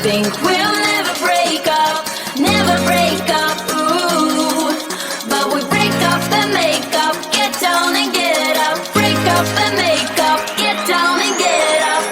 think we'll never break up, never break up, ooh. But we break up and make up, get down and get up. Break up and make up, get down and get up.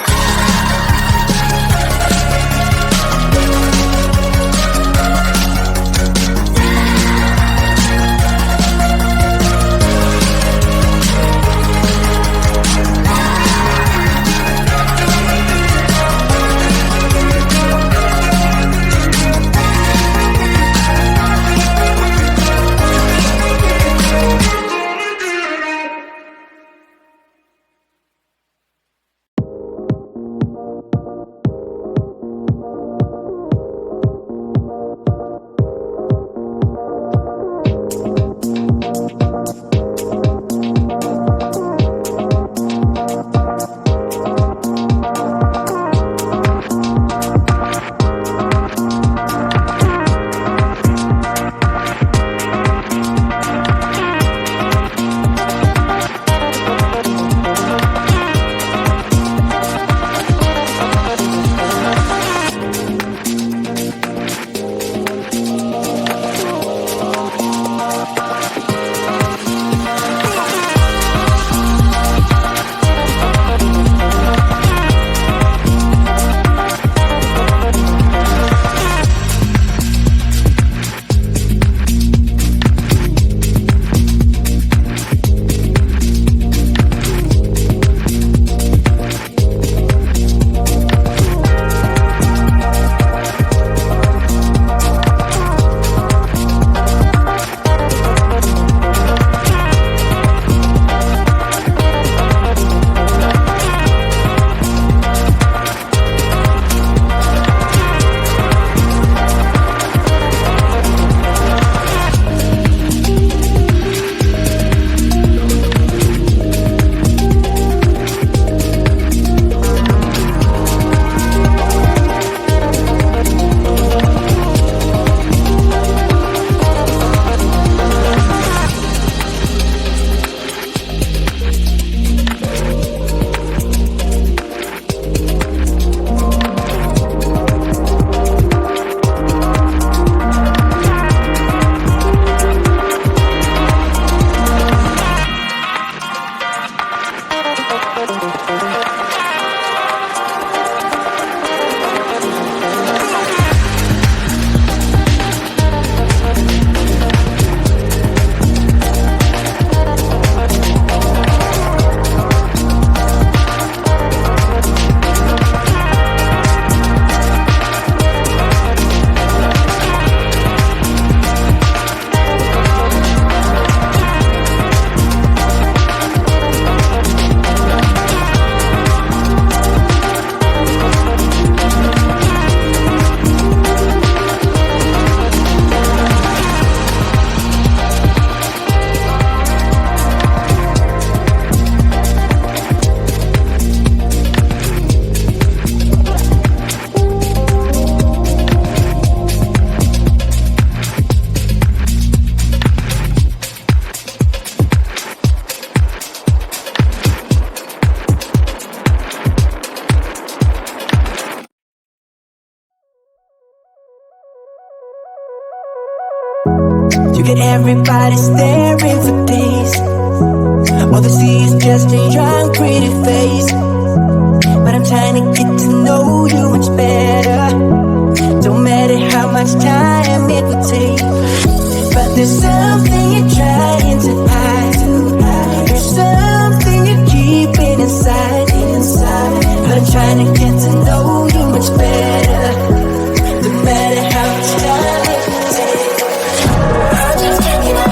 Look at everybody staring for days. All they see is just a young pretty face. But I'm trying to get to know you much better. Don't matter how much time it will take. But there's something you're trying to hide. There's something you're keeping inside. But I'm trying to get to know you much better. No matter how much time it will take. I'm just checking out.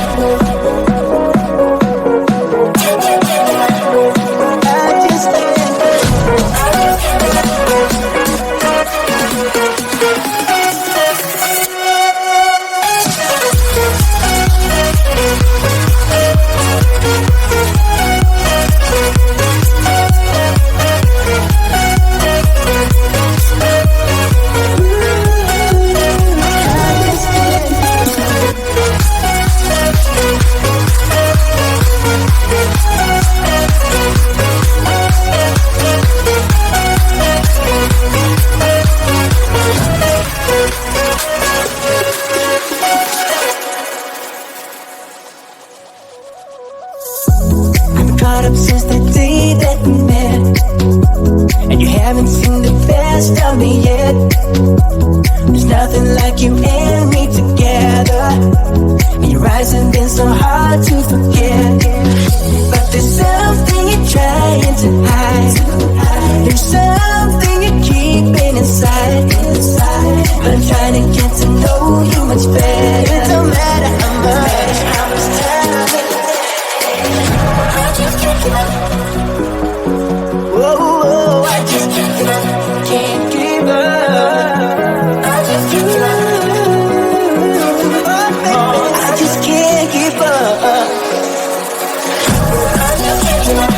best of me yet. There's nothing like you and me together, and your eyes have been so hard to forget. But there's something you're trying to hide. There's something you're keeping inside. But I'm trying to get to know you much better. It don't matter how much time it takes. I just can't give up. Whoa, I just can't give up. Can't give up. I just can't give up. I just can't give up. I just can't give up.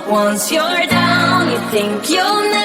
Once you're down, you think you'll never